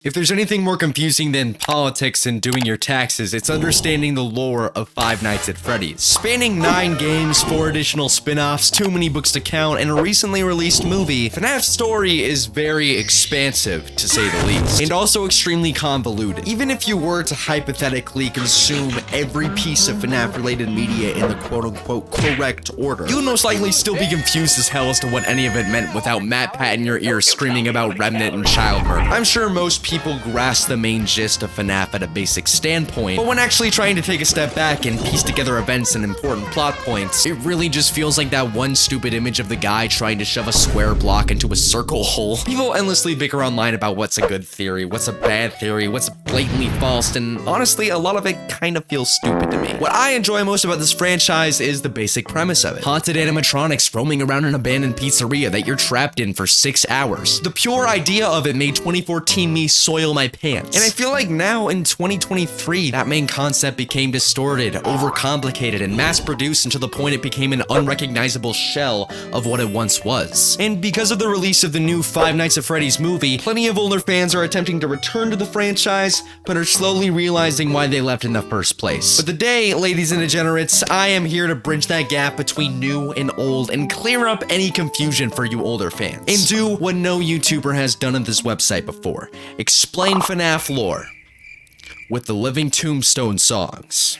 If there's anything more confusing than politics and doing your taxes, it's understanding the lore of Five Nights at Freddy's. Spanning 9 games, 4 additional spin-offs, too many books to count, and a recently released movie, FNAF's story is very expansive, to say the least, and also extremely convoluted. Even if you were to hypothetically consume every piece of FNAF-related media in the quote-unquote correct order, you would most likely still be confused as hell as to what any of it meant without Matt Pat in your ear screaming about Remnant and child murder. I'm sure most people grasp the main gist of FNAF at a basic standpoint, but when actually trying to take a step back and piece together events and important plot points, it really just feels like that one stupid image of the guy trying to shove a square block into a circle hole. People endlessly bicker online about what's a good theory, what's a bad theory, what's blatantly false, and honestly, a lot of it kind of feels stupid to me. What I enjoy most about this franchise is the basic premise of it. Haunted animatronics roaming around an abandoned pizzeria that you're trapped in for 6 hours. The pure idea of it made 2014 me soil my pants. And I feel like now in 2023, that main concept became distorted, overcomplicated, and mass-produced until the point it became an unrecognizable shell of what it once was. And because of the release of the new Five Nights at Freddy's movie, plenty of older fans are attempting to return to the franchise, but are slowly realizing why they left in the first place. But today, ladies and degenerates, I am here to bridge that gap between new and old and clear up any confusion for you older fans. And do what no YouTuber has done on this website before. Explain FNAF lore with the Living Tombstone songs.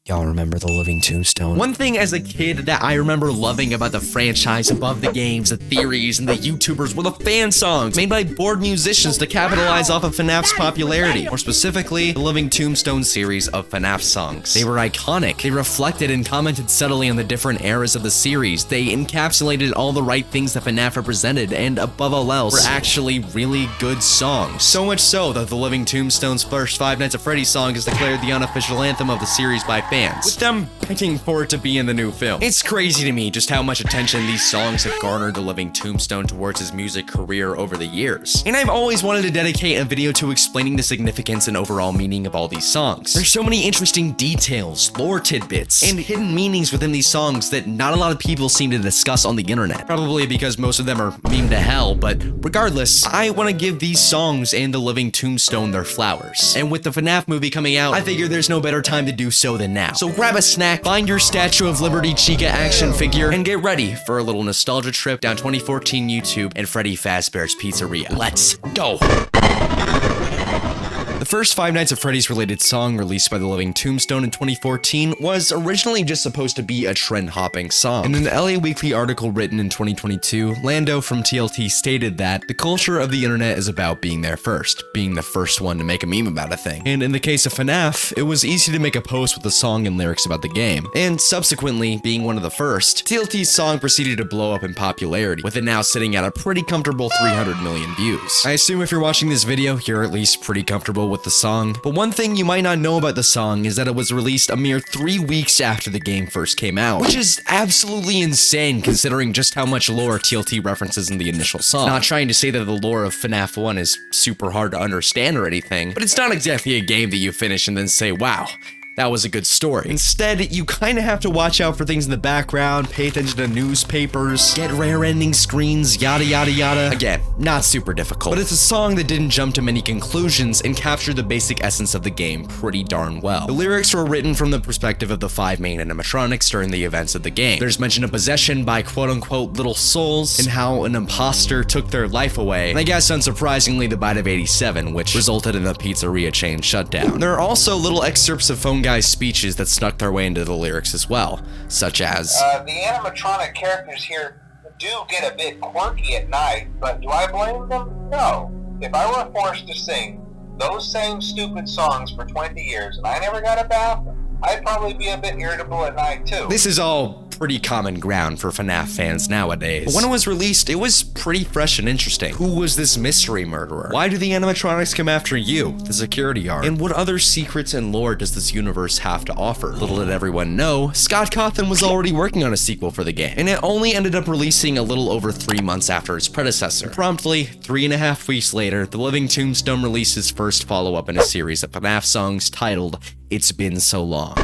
Y'all remember the Living Tombstone? One thing as a kid that I remember loving about the franchise above the games, the theories, and the YouTubers were the fan songs made by bored musicians to capitalize off of FNAF's popularity. More specifically, the Living Tombstone series of FNAF songs. They were iconic. They reflected and commented subtly on the different eras of the series. They encapsulated all the right things that FNAF represented, and above all else, were actually really good songs. So much so that the Living Tombstone's first Five Nights at Freddy's song is declared the unofficial anthem of the series by fans, with them begging for it to be in the new film. It's crazy to me just how much attention these songs have garnered the Living Tombstone towards his music career over the years. And I've always wanted to dedicate a video to explaining the significance and overall meaning of all these songs. There's so many interesting details, lore tidbits, and hidden meanings within these songs that not a lot of people seem to discuss on the internet. Probably because most of them are meme to hell, but regardless, I want to give these songs and the Living Tombstone their flowers. And with the FNAF movie coming out, I figure there's no better time to do so than now. So grab a snack, find your Statue of Liberty Chica action figure, and get ready for a little nostalgia trip down 2014 YouTube and Freddy Fazbear's Pizzeria. Let's go! The first Five Nights at Freddy's related song released by the Living Tombstone in 2014 was originally just supposed to be a trend-hopping song. In an LA Weekly article written in 2022, Lando from TLT stated that the culture of the internet is about being there first, being the first one to make a meme about a thing. And in the case of FNAF, it was easy to make a post with a song and lyrics about the game. And subsequently, being one of the first, TLT's song proceeded to blow up in popularity, with it now sitting at a pretty comfortable 300 million views. I assume if you're watching this video, you're at least pretty comfortable with the song, but one thing you might not know about the song is that it was released a mere 3 weeks after the game first came out, which is absolutely insane considering just how much lore TLT references in the initial song. Not trying to say that the lore of FNAF 1 is super hard to understand or anything, but it's not exactly a game that you finish and then say, wow, that was a good story. Instead, you kind of have to watch out for things in the background, pay attention to newspapers, get rare ending screens, yada yada yada. Again, not super difficult, but it's a song that didn't jump to many conclusions and captured the basic essence of the game pretty darn well. The lyrics were written from the perspective of the 5 main animatronics during the events of the game. There's mention of possession by quote-unquote little souls, and how an imposter took their life away, and I guess unsurprisingly the bite of 87, which resulted in the pizzeria chain shutdown. There are also little excerpts of phone guys' speeches that snuck their way into the lyrics as well, such as, the animatronic characters here do get a bit quirky at night, but do I blame them? No. If I were forced to sing those same stupid songs for 20 years and I never got a bath, I'd probably be a bit irritable at night too. This is all pretty common ground for FNAF fans nowadays. But when it was released, it was pretty fresh and interesting. Who was this mystery murderer? Why do the animatronics come after you, the security guard? And what other secrets and lore does this universe have to offer? Little did everyone know, Scott Cawthon was already working on a sequel for the game, and it only ended up releasing a little over 3 months after its predecessor. Promptly, 3.5 weeks later, the Living Tombstone released his first follow-up in a series of FNAF songs titled It's Been So Long.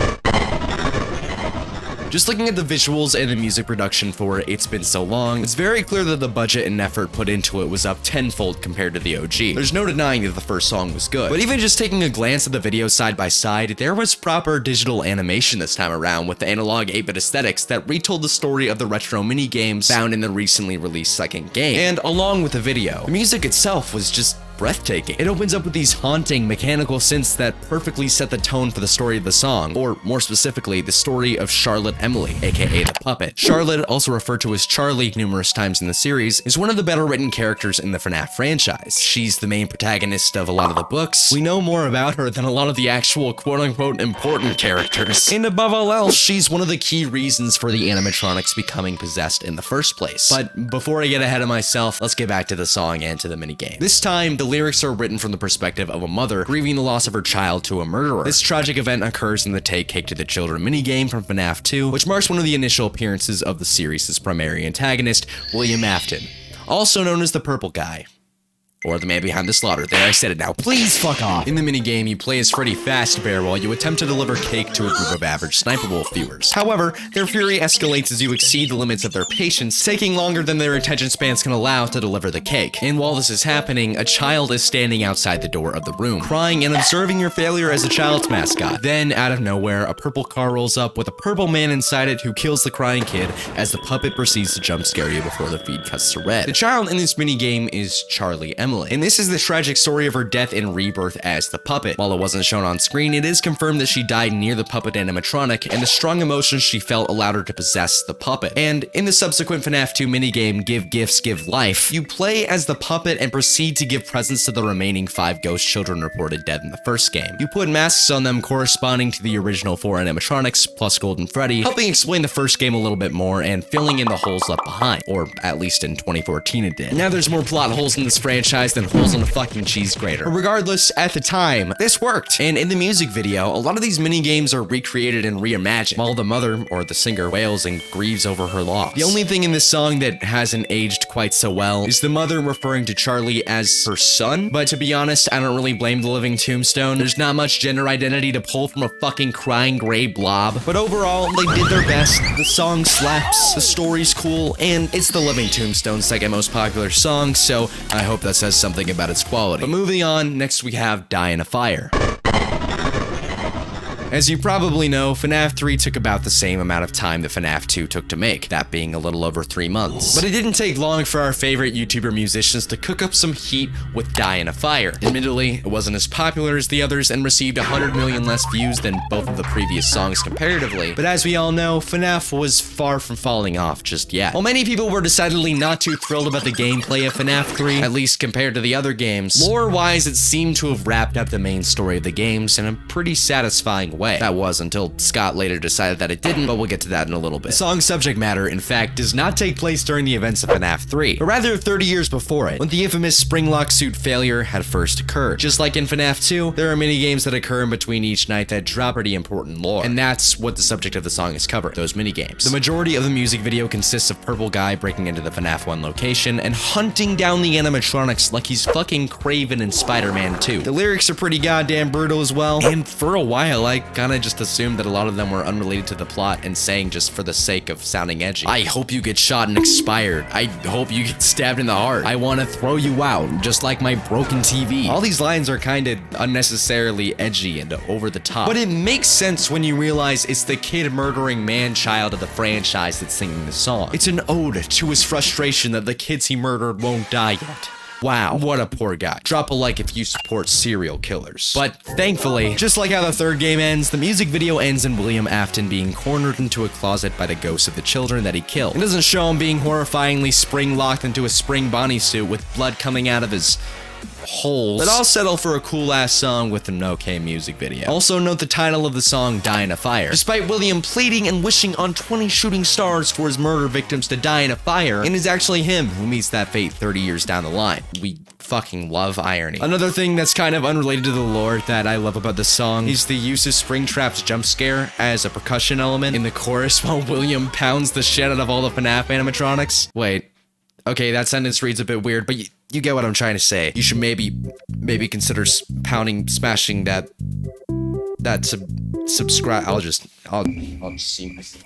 Just looking at the visuals and the music production for It's Been So Long, it's very clear that the budget and effort put into it was up tenfold compared to the OG. There's no denying that the first song was good, but even just taking a glance at the videos side by side, there was proper digital animation this time around with the analog 8-bit aesthetics that retold the story of the retro minigames found in the recently released second game. And along with the video, the music itself was just breathtaking. It opens up with these haunting mechanical synths that perfectly set the tone for the story of the song, or more specifically, the story of Charlotte Emily, aka the puppet. Charlotte, also referred to as Charlie numerous times in the series, is one of the better written characters in the FNAF franchise. She's the main protagonist of a lot of the books. We know more about her than a lot of the actual quote-unquote important characters. And above all else, she's one of the key reasons for the animatronics becoming possessed in the first place. But before I get ahead of myself, let's get back to the song and to the minigame. This time, the lyrics are written from the perspective of a mother grieving the loss of her child to a murderer. This tragic event occurs in the Take Cake to the Children minigame from FNAF 2, which marks one of the initial appearances of the series' primary antagonist, William Afton, also known as the Purple Guy. Or the man behind the slaughter. There, I said it now. Please fuck off. In the minigame, you play as Freddy Fazbear while you attempt to deliver cake to a group of average Sniper Wolf viewers. However, their fury escalates as you exceed the limits of their patience, taking longer than their attention spans can allow to deliver the cake. And while this is happening, a child is standing outside the door of the room, crying and observing your failure as a child's mascot. Then, out of nowhere, a purple car rolls up with a purple man inside it who kills the crying kid as the puppet proceeds to jump scare you before the feed cuts to red. The child in this minigame is Charlie Emily, and this is the tragic story of her death and rebirth as the puppet. While it wasn't shown on screen, it is confirmed that she died near the puppet animatronic, and the strong emotions she felt allowed her to possess the puppet. And in the subsequent FNAF 2 minigame, Give Gifts, Give Life, you play as the puppet and proceed to give presents to the remaining 5 ghost children reported dead in the first game. You put masks on them corresponding to the original 4 animatronics, plus Golden Freddy, helping explain the first game a little bit more and filling in the holes left behind, or at least in 2014 it did. Now there's more plot holes in this franchise than holes on a fucking cheese grater. But regardless, at the time, this worked. And in the music video, a lot of these mini games are recreated and reimagined, while the mother, or the singer, wails and grieves over her loss. The only thing in this song that hasn't aged quite so well is the mother referring to Charlie as her son, but to be honest, I don't really blame the Living Tombstone. There's not much gender identity to pull from a fucking crying gray blob. But overall, they did their best. The song slaps, the story's cool, and it's the Living Tombstone's second most popular song, so I hope that says something about its quality. But moving on, next we have Die in a Fire. As you probably know, FNAF 3 took about the same amount of time that FNAF 2 took to make, that being a little over 3 months. But it didn't take long for our favorite YouTuber musicians to cook up some heat with Die in a Fire. Admittedly, it wasn't as popular as the others and received 100 million less views than both of the previous songs comparatively, but as we all know, FNAF was far from falling off just yet. While many people were decidedly not too thrilled about the gameplay of FNAF 3, at least compared to the other games, lore-wise it seemed to have wrapped up the main story of the games in a pretty satisfying way. That was until Scott later decided that it didn't, but we'll get to that in a little bit. The song's subject matter, in fact, does not take place during the events of FNAF 3, but rather 30 years before it, when the infamous Springlock suit failure had first occurred. Just like in FNAF 2, there are mini games that occur in between each night that drop pretty important lore, and that's what the subject of the song is covering, those mini games. The majority of the music video consists of Purple Guy breaking into the FNAF 1 location and hunting down the animatronics like he's fucking Kraven in Spider-Man 2. The lyrics are pretty goddamn brutal as well, and for a while I kinda just assumed that a lot of them were unrelated to the plot and saying just for the sake of sounding edgy. I hope you get shot and expired. I hope you get stabbed in the heart. I want to throw you out, just like my broken TV. All these lines are kinda unnecessarily edgy and over the top, but it makes sense when you realize it's the kid murdering man-child of the franchise that's singing the song. It's an ode to his frustration that the kids he murdered won't die yet. Wow, what a poor guy. Drop a like if you support serial killers. But thankfully, just like how the third game ends, the music video ends in William Afton being cornered into a closet by the ghosts of the children that he killed. It doesn't show him being horrifyingly spring-locked into a spring Bonnie suit with blood coming out of his holes, but I'll settle for a cool-ass song with an okay music video. Also note the title of the song, Die in a Fire. Despite William pleading and wishing on 20 shooting stars for his murder victims to die in a fire, it is actually him who meets that fate 30 years down the line. We fucking love irony. Another thing that's kind of unrelated to the lore that I love about this song is the use of Springtrap's jump scare as a percussion element in the chorus while William pounds the shit out of all the FNAF animatronics. Wait. Okay, that sentence reads a bit weird, but you get what I'm trying to say. You should maybe consider smashing that subscribe. I'll just see myself.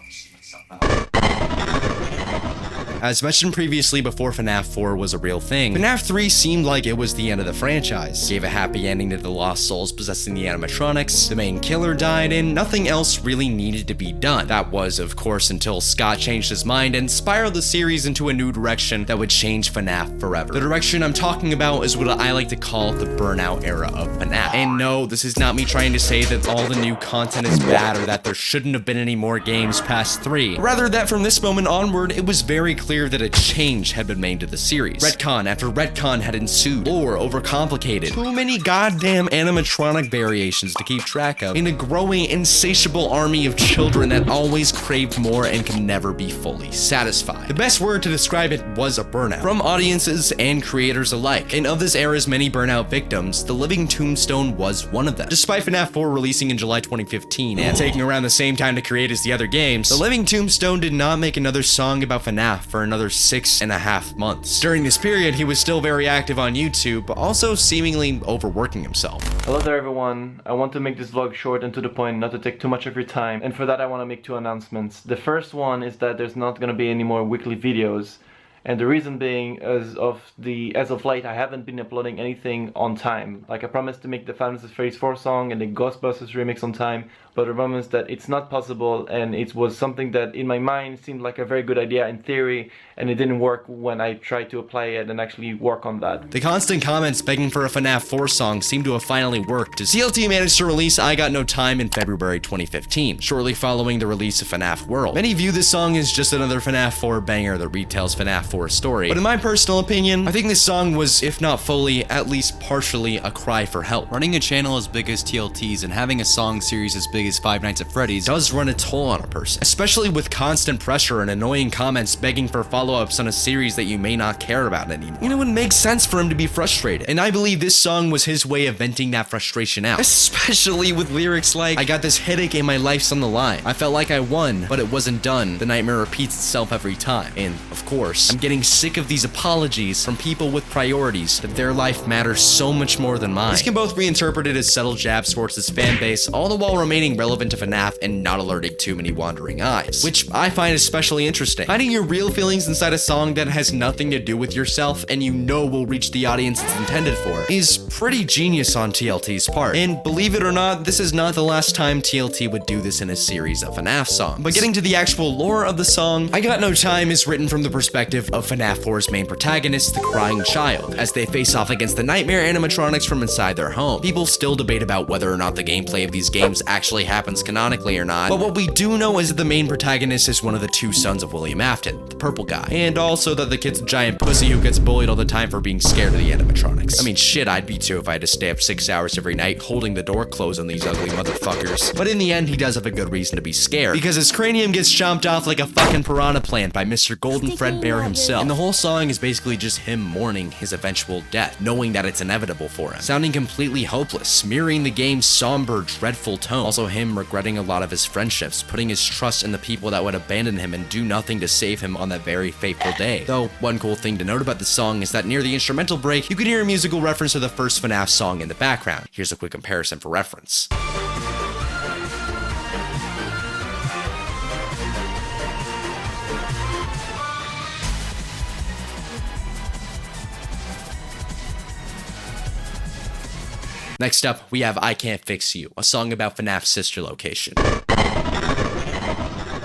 As mentioned previously before FNAF 4 was a real thing, FNAF 3 seemed like it was the end of the franchise. Gave a happy ending to the lost souls possessing the animatronics, the main killer died, and nothing else really needed to be done. That was, of course, until Scott changed his mind and spiraled the series into a new direction that would change FNAF forever. The direction I'm talking about is what I like to call the burnout era of FNAF. And no, this is not me trying to say that all the new content is bad or that there shouldn't have been any more games past 3. Rather that from this moment onward, it was very clear that a change had been made to the series. Retcon after retcon had ensued, lore overcomplicated, too many goddamn animatronic variations to keep track of, and a growing insatiable army of children that always craved more and could never be fully satisfied. The best word to describe it was a burnout, from audiences and creators alike. And of this era's many burnout victims, the Living Tombstone was one of them. Despite FNAF 4 releasing in July 2015 and taking around the same time to create as the other games, the Living Tombstone did not make another song about FNAF for another 6.5 months. During this period, he was still very active on YouTube, but also seemingly overworking himself. Hello there everyone, I want to make this vlog short and to the point, not to take too much of your time, and for that I want to make 2 announcements. The first one is that there's not going to be any more weekly videos, and the reason being, as of late, I haven't been uploading anything on time. Like, I promised to make the Final Fantasy 4 song and the Ghostbusters remix on time, but I promised that it's not possible, and it was something that in my mind seemed like a very good idea in theory, and it didn't work when I tried to apply it and actually work on that. The constant comments begging for a FNAF 4 song seemed to have finally worked, as TLT managed to release I Got No Time in February 2015, shortly following the release of FNAF World. Many view this song as just another FNAF 4 banger that retells FNAF 4's story, but in my personal opinion, I think this song was, if not fully, at least partially a cry for help. Running a channel as big as TLT's and having a song series as big as Five Nights at Freddy's does run a toll on a person, especially with constant pressure and annoying comments begging for follow-ups on a series that you may not care about anymore. You know, it makes sense for him to be frustrated, and I believe this song was his way of venting that frustration out, especially with lyrics like, "I got this headache and my life's on the line. I felt like I won, but it wasn't done. The nightmare repeats itself every time." And, of course, I'm getting sick of these apologies from people with priorities that their life matters so much more than mine. These can both be interpreted as subtle jabs towards his fan base, all the while remaining relevant to FNAF and not alerting too many wandering eyes, which I find especially interesting. Hiding your real feelings inside a song that has nothing to do with yourself and you know will reach the audience it's intended for is pretty genius on TLT's part. And believe it or not, this is not the last time TLT would do this in a series of FNAF songs. But getting to the actual lore of the song, I Got No Time is written from the perspective of FNAF 4's main protagonist, the crying child, as they face off against the nightmare animatronics from inside their home. People still debate about whether or not the gameplay of these games actually happens canonically or not, but what we do know is that the main protagonist is one of the 2 sons of William Afton, the purple guy, and also that the kid's a giant pussy who gets bullied all the time for being scared of the animatronics. I mean, shit, I'd be too if I had to stay up 6 hours every night holding the door closed on these ugly motherfuckers. But in the end, he does have a good reason to be scared, because his cranium gets chomped off like a fucking piranha plant by Mr. Golden Fredbear himself. And the whole song is basically just him mourning his eventual death, knowing that it's inevitable for him, sounding completely hopeless, mirroring the game's somber, dreadful tone. Also him regretting a lot of his friendships, putting his trust in the people that would abandon him and do nothing to save him on that very fateful day. Though, one cool thing to note about the song is that near the instrumental break, you can hear a musical reference to the first FNAF song in the background. Here's a quick comparison for reference. Next up, we have I Can't Fix You, a song about FNAF's sister location.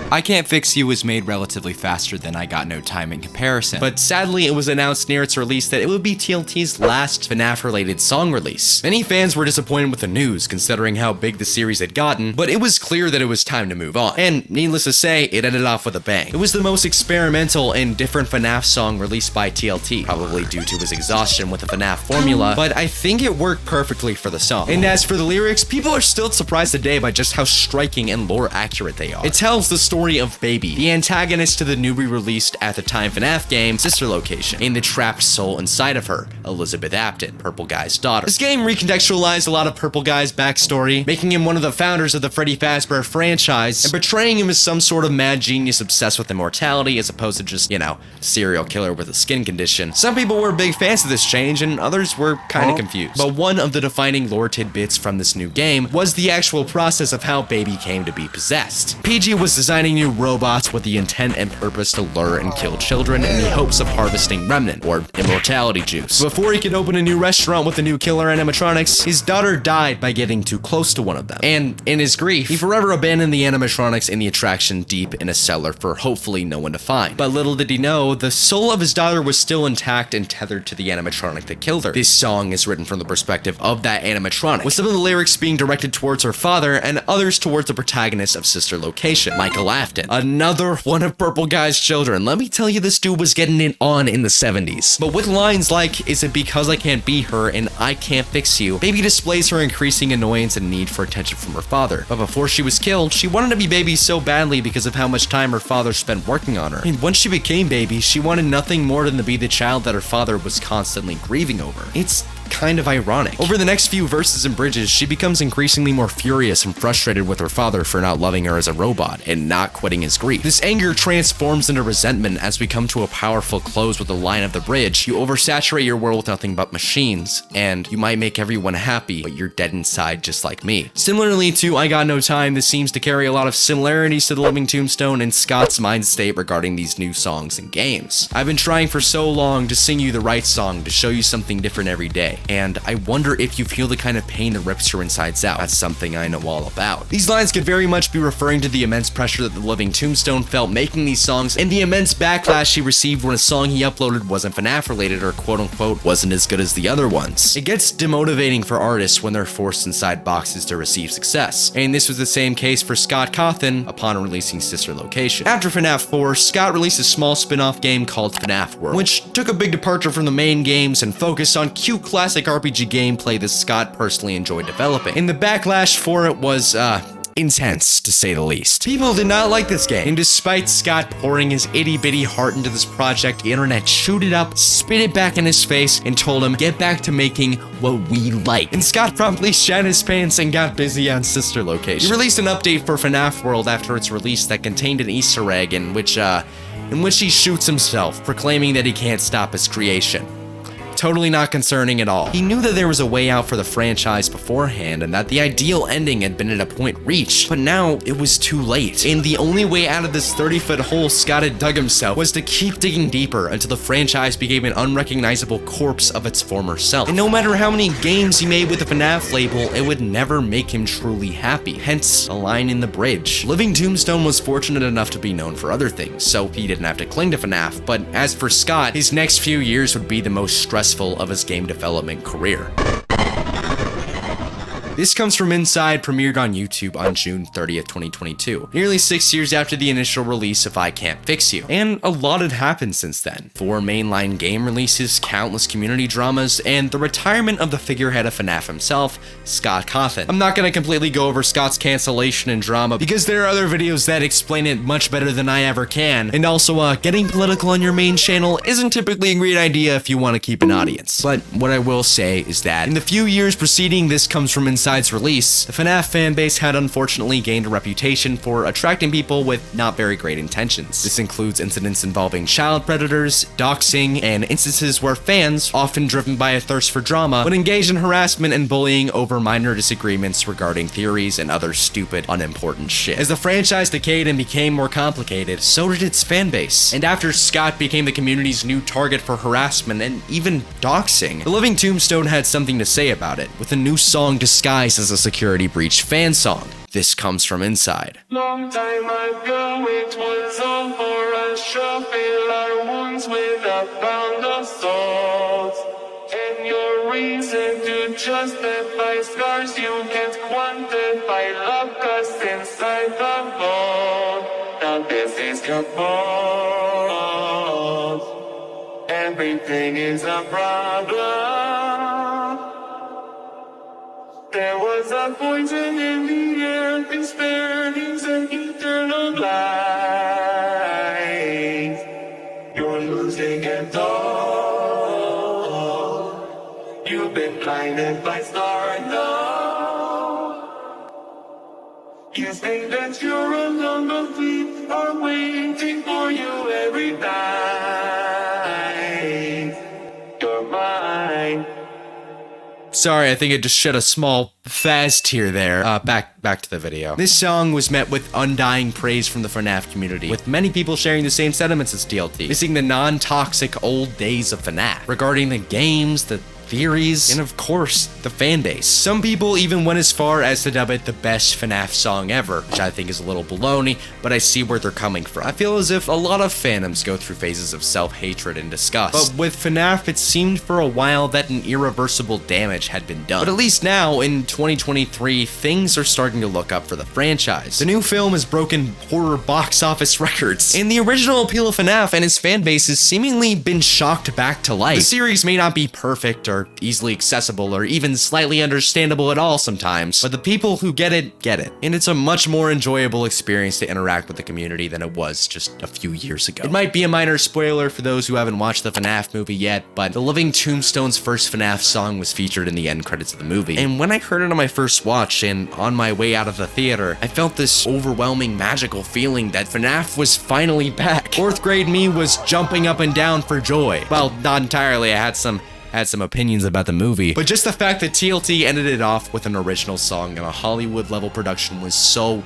I Can't Fix You was made relatively faster than I Got No Time in comparison, but sadly it was announced near its release that it would be TLT's last FNAF-related song release. Many fans were disappointed with the news, considering how big the series had gotten, but it was clear that it was time to move on. And needless to say, it ended off with a bang. It was the most experimental and different FNAF song released by TLT, probably due to his exhaustion with the FNAF formula, but I think it worked perfectly for the song. And as for the lyrics, people are still surprised today by just how striking and lore accurate they are. It tells the story of Baby, the antagonist to the newly released at the time FNAF game, Sister Location, and the trapped soul inside of her, Elizabeth Apton, Purple Guy's daughter. This game recontextualized a lot of Purple Guy's backstory, making him one of the founders of the Freddy Fazbear franchise, and portraying him as some sort of mad genius obsessed with immortality as opposed to just, you know, serial killer with a skin condition. Some people were big fans of this change, and others were kind of confused. But one of the defining lore tidbits from this new game was the actual process of how Baby came to be possessed. PG was designing designing new robots with the intent and purpose to lure and kill children in the hopes of harvesting remnant, or immortality juice. Before he could open a new restaurant with the new killer animatronics, his daughter died by getting too close to one of them. And in his grief, he forever abandoned the animatronics in the attraction deep in a cellar for hopefully no one to find. But little did he know, the soul of his daughter was still intact and tethered to the animatronic that killed her. This song is written from the perspective of that animatronic, with some of the lyrics being directed towards her father and others towards the protagonist of Sister Location, Michael Afton. Another one of Purple Guy's children. Let me tell you, this dude was getting it on in the 70s. But with lines like, "Is it because I can't be her and I can't fix you?" Baby displays her increasing annoyance and need for attention from her father. But before she was killed, she wanted to be Baby so badly because of how much time her father spent working on her. And once she became Baby, she wanted nothing more than to be the child that her father was constantly grieving over. It's kind of ironic. Over the next few verses and bridges, she becomes increasingly more furious and frustrated with her father for not loving her as a robot and not quitting his grief. This anger transforms into resentment as we come to a powerful close with the line of the bridge. You oversaturate your world with nothing but machines, and you might make everyone happy, but you're dead inside just like me. Similarly to I Got No Time, this seems to carry a lot of similarities to The Living Tombstone and Scott's mind state regarding these new songs and games. I've been trying for so long to sing you the right song, to show you something different every day. And I wonder if you feel the kind of pain that rips your insides out. That's something I know all about. These lines could very much be referring to the immense pressure that the Living Tombstone felt making these songs and the immense backlash he received when a song he uploaded wasn't FNAF related or quote-unquote wasn't as good as the other ones. It gets demotivating for artists when they're forced inside boxes to receive success. And this was the same case for Scott Cawthon upon releasing Sister Location. After FNAF 4, Scott released a small spin-off game called FNAF World, which took a big departure from the main games and focused on cute classic RPG gameplay that Scott personally enjoyed developing. And the backlash for it was, intense, to say the least. People did not like this game, and despite Scott pouring his itty-bitty heart into this project, the internet chewed it up, spit it back in his face, and told him, get back to making what we like. And Scott promptly shat his pants and got busy on Sister Location. He released an update for FNAF World after its release that contained an Easter egg in which he shoots himself, proclaiming that he can't stop his creation. Totally not concerning at all. He knew that there was a way out for the franchise beforehand and that the ideal ending had been at a point reached, but now it was too late. And the only way out of this 30-foot hole Scott had dug himself was to keep digging deeper until the franchise became an unrecognizable corpse of its former self. And no matter how many games he made with the FNAF label, it would never make him truly happy, hence a line in the bridge. Living Tombstone was fortunate enough to be known for other things, so he didn't have to cling to FNAF, but as for Scott, his next few years would be the most stressful of his game development career. This comes from Inside, premiered on YouTube on June 30th, 2022, nearly 6 years after the initial release of I Can't Fix You. And a lot had happened since then. 4 mainline game releases, countless community dramas, and the retirement of the figurehead of FNAF himself, Scott Cawthon. I'm not gonna completely go over Scott's cancellation and drama because there are other videos that explain it much better than I ever can. And also, getting political on your main channel isn't typically a great idea if you want to keep an audience. But what I will say is that in the few years preceding This Comes From Inside's release, the FNAF fanbase had unfortunately gained a reputation for attracting people with not very great intentions. This includes incidents involving child predators, doxing, and instances where fans, often driven by a thirst for drama, would engage in harassment and bullying over minor disagreements regarding theories and other stupid, unimportant shit. As the franchise decayed and became more complicated, so did its fanbase. And after Scott became the community's new target for harassment and even doxing, the Living Tombstone had something to say about it, with a new song disguised as a security breach fan song. This comes from Inside. Long time ago it was all for us, shall fill our wounds with a pound of salt. And your reason to justify scars you can't quantify, lock us inside the vault. Now this is your fault. Everything is a problem. There was a poison in the air, despair needs an eternal light. You're losing it all. You've been blinded by stardom. You think that you're alone, but we are waiting for you every night. You're mine. Sorry, I think I just shed a small Faz tear there. Back to the video. This song was met with undying praise from the FNAF community, with many people sharing the same sentiments as TLT, missing the non-toxic old days of FNAF, regarding the games, the theories, and of course, the fan base. Some people even went as far as to dub it the best FNAF song ever, which I think is a little baloney, but I see where they're coming from. I feel as if a lot of fandoms go through phases of self-hatred and disgust, but with FNAF, it seemed for a while that an irreversible damage had been done. But at least now, in 2023, things are starting to look up for the franchise. The new film has broken horror box office records, and the original appeal of FNAF and its fan base has seemingly been shocked back to life. The series may not be perfect or easily accessible or even slightly understandable at all sometimes, but the people who get it, and it's a much more enjoyable experience to interact with the community than it was just a few years ago. It might be a minor spoiler for those who haven't watched the FNAF movie yet, but the Living Tombstone's first FNAF song was featured in the end credits of the movie, and when I heard it on my first watch and on my way out of the theater, I felt this overwhelming magical feeling that FNAF was finally back. Fourth grade me was jumping up and down for joy. Well, not entirely, I had some opinions about the movie, but just the fact that TLT ended it off with an original song and a Hollywood level production was so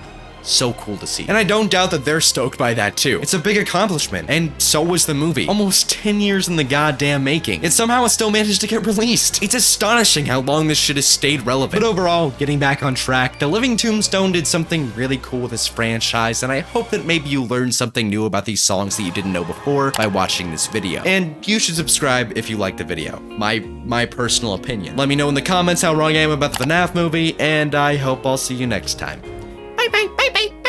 cool to see. And I don't doubt that they're stoked by that too. It's a big accomplishment, and so was the movie. Almost 10 years in the goddamn making, and somehow it still managed to get released. It's astonishing how long this shit has stayed relevant. But overall, getting back on track, The Living Tombstone did something really cool with this franchise, and I hope that maybe you learned something new about these songs that you didn't know before by watching this video. And you should subscribe if you liked the video. My personal opinion. Let me know in the comments how wrong I am about the FNAF movie, and I hope I'll see you next time. Bye bye, bye bye.